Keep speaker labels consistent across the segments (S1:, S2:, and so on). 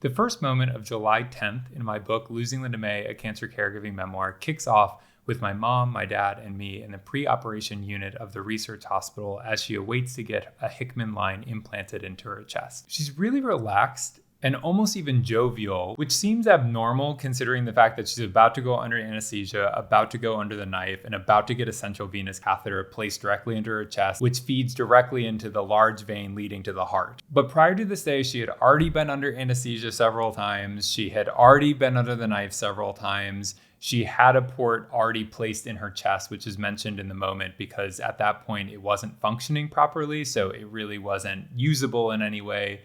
S1: The first moment of July 10th in my book, Losing Linda May, A Cancer Caregiving Memoir, kicks off with my mom, my dad, and me in the pre-operation unit of the research hospital as she awaits to get a Hickman line implanted into her chest. She's really relaxed and almost even jovial, which seems abnormal considering the fact that she's about to go under anesthesia, about to go under the knife, and about to get a central venous catheter placed directly into her chest, which feeds directly into the large vein leading to the heart. But prior to this day, she had already been under anesthesia several times. She had already been under the knife several times. She had a port already placed in her chest, which is mentioned in the moment because at that point it wasn't functioning properly, so it really wasn't usable in any way.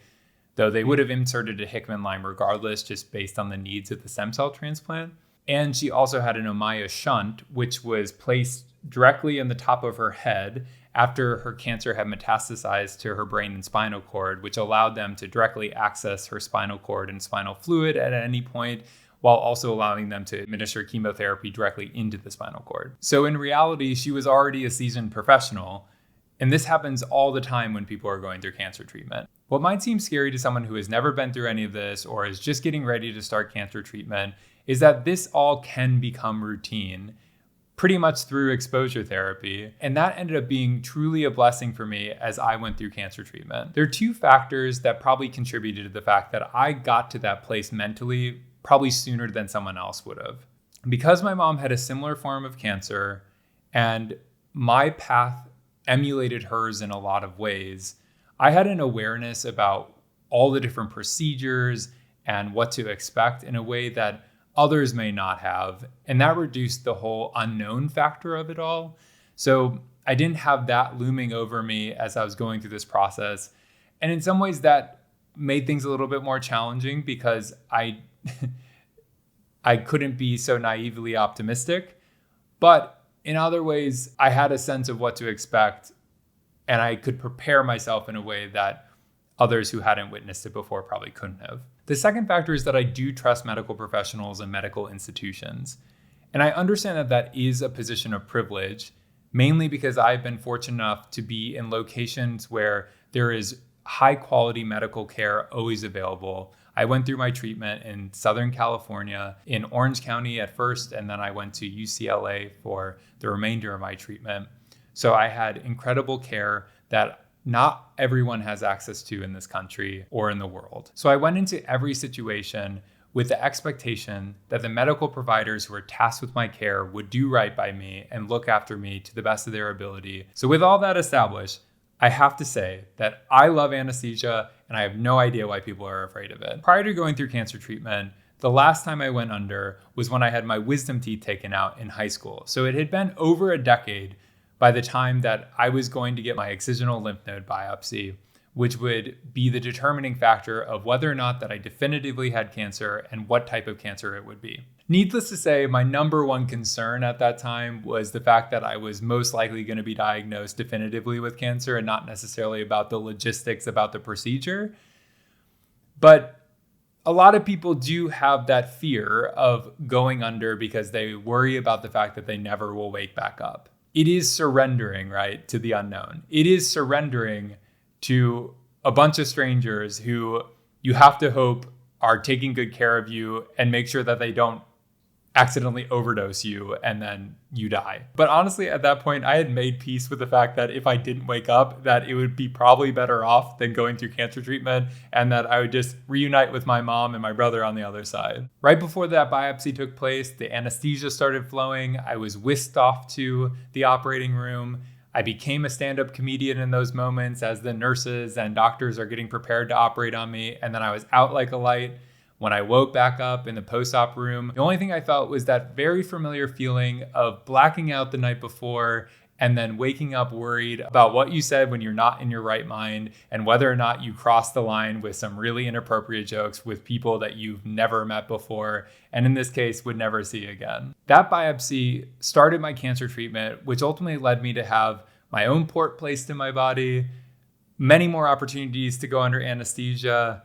S1: Though they would have inserted a Hickman line regardless, just based on the needs of the stem cell transplant. And she also had an Ommaya shunt, which was placed directly in the top of her head after her cancer had metastasized to her brain and spinal cord, which allowed them to directly access her spinal cord and spinal fluid at any point, while also allowing them to administer chemotherapy directly into the spinal cord. So in reality, she was already a seasoned professional. And this happens all the time when people are going through cancer treatment. What might seem scary to someone who has never been through any of this or is just getting ready to start cancer treatment is that this all can become routine pretty much through exposure therapy. And that ended up being truly a blessing for me as I went through cancer treatment. There are two factors that probably contributed to the fact that I got to that place mentally probably sooner than someone else would have. Because my mom had a similar form of cancer and my path emulated hers in a lot of ways, I had an awareness about all the different procedures and what to expect in a way that others may not have. And that reduced the whole unknown factor of it all. So I didn't have that looming over me as I was going through this process. And in some ways that made things a little bit more challenging because I couldn't be so naively optimistic. But in other ways, I had a sense of what to expect, and I could prepare myself in a way that others who hadn't witnessed it before probably couldn't have. The second factor is that I do trust medical professionals and medical institutions. And I understand that that is a position of privilege, mainly because I've been fortunate enough to be in locations where there is high quality medical care always available. I went through my treatment in Southern California, in Orange County at first, and then I went to UCLA for the remainder of my treatment. So I had incredible care that not everyone has access to in this country or in the world. So I went into every situation with the expectation that the medical providers who were tasked with my care would do right by me and look after me to the best of their ability. So with all that established, I have to say that I love anesthesia and I have no idea why people are afraid of it. Prior to going through cancer treatment, the last time I went under was when I had my wisdom teeth taken out in high school. So it had been over a decade by the time that I was going to get my excisional lymph node biopsy, which would be the determining factor of whether or not that I definitively had cancer and what type of cancer it would be. Needless to say, my number one concern at that time was the fact that I was most likely going to be diagnosed definitively with cancer and not necessarily about the logistics about the procedure. But a lot of people do have that fear of going under because they worry about the fact that they never will wake back up. It is surrendering, right, to the unknown. It is surrendering to a bunch of strangers who you have to hope are taking good care of you and make sure that they don't accidentally overdose you and then you die. But honestly, at that point, I had made peace with the fact that if I didn't wake up, that it would be probably better off than going through cancer treatment and that I would just reunite with my mom and my brother on the other side. Right before that biopsy took place, the anesthesia started flowing. I was whisked off to the operating room. I became a stand-up comedian in those moments as the nurses and doctors are getting prepared to operate on me. And then I was out like a light. When I woke back up in the post-op room, the only thing I felt was that very familiar feeling of blacking out the night before and then waking up worried about what you said when you're not in your right mind and whether or not you crossed the line with some really inappropriate jokes with people that you've never met before, and in this case, would never see again. That biopsy started my cancer treatment, which ultimately led me to have my own port placed in my body, many more opportunities to go under anesthesia,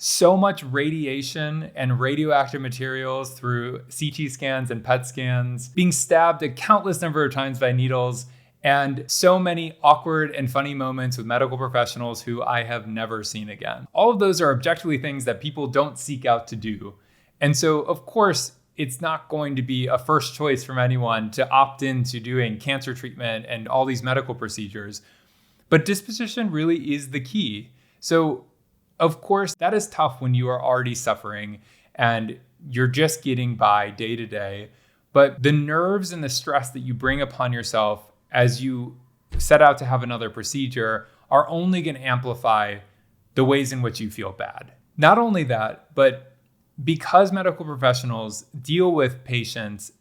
S1: so much radiation and radioactive materials through CT scans and PET scans, being stabbed a countless number of times by needles, and so many awkward and funny moments with medical professionals who I have never seen again. All of those are objectively things that people don't seek out to do. And so, of course, it's not going to be a first choice from anyone to opt into doing cancer treatment and all these medical procedures. But disposition really is the key. So, of course, that is tough when you are already suffering and you're just getting by day to day. But the nerves and the stress that you bring upon yourself as you set out to have another procedure are only going to amplify the ways in which you feel bad. Not only that, but because medical professionals deal with patients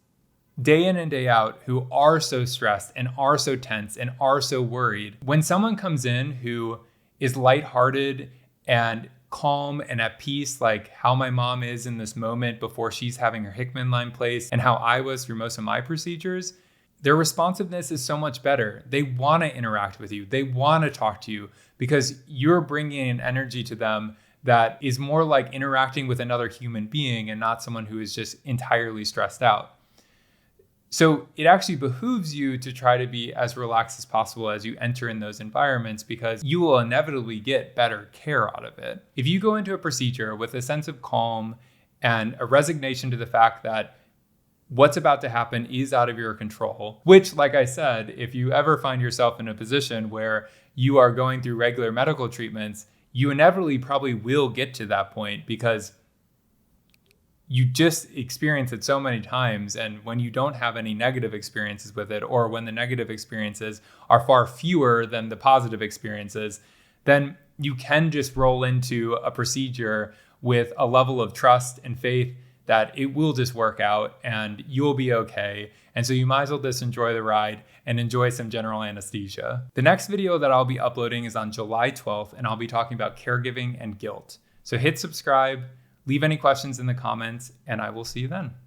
S1: day in and day out who are so stressed and are so tense and are so worried, when someone comes in who is lighthearted and calm and at peace, like how my mom is in this moment before she's having her Hickman line placed and how I was through most of my procedures, their responsiveness is so much better. They want to interact with you. They want to talk to you because you're bringing an energy to them that is more like interacting with another human being and not someone who is just entirely stressed out. So it actually behooves you to try to be as relaxed as possible as you enter in those environments because you will inevitably get better care out of it. If you go into a procedure with a sense of calm and a resignation to the fact that what's about to happen is out of your control, which, like I said, if you ever find yourself in a position where you are going through regular medical treatments, you inevitably probably will get to that point because you just experience it so many times. And when you don't have any negative experiences with it, or when the negative experiences are far fewer than the positive experiences, then you can just roll into a procedure with a level of trust and faith that it will just work out and you'll be okay. And so you might as well just enjoy the ride and enjoy some general anesthesia. The next video that I'll be uploading is on July 12th, and I'll be talking about caregiving and guilt. So hit subscribe, leave any questions in the comments, and I will see you then.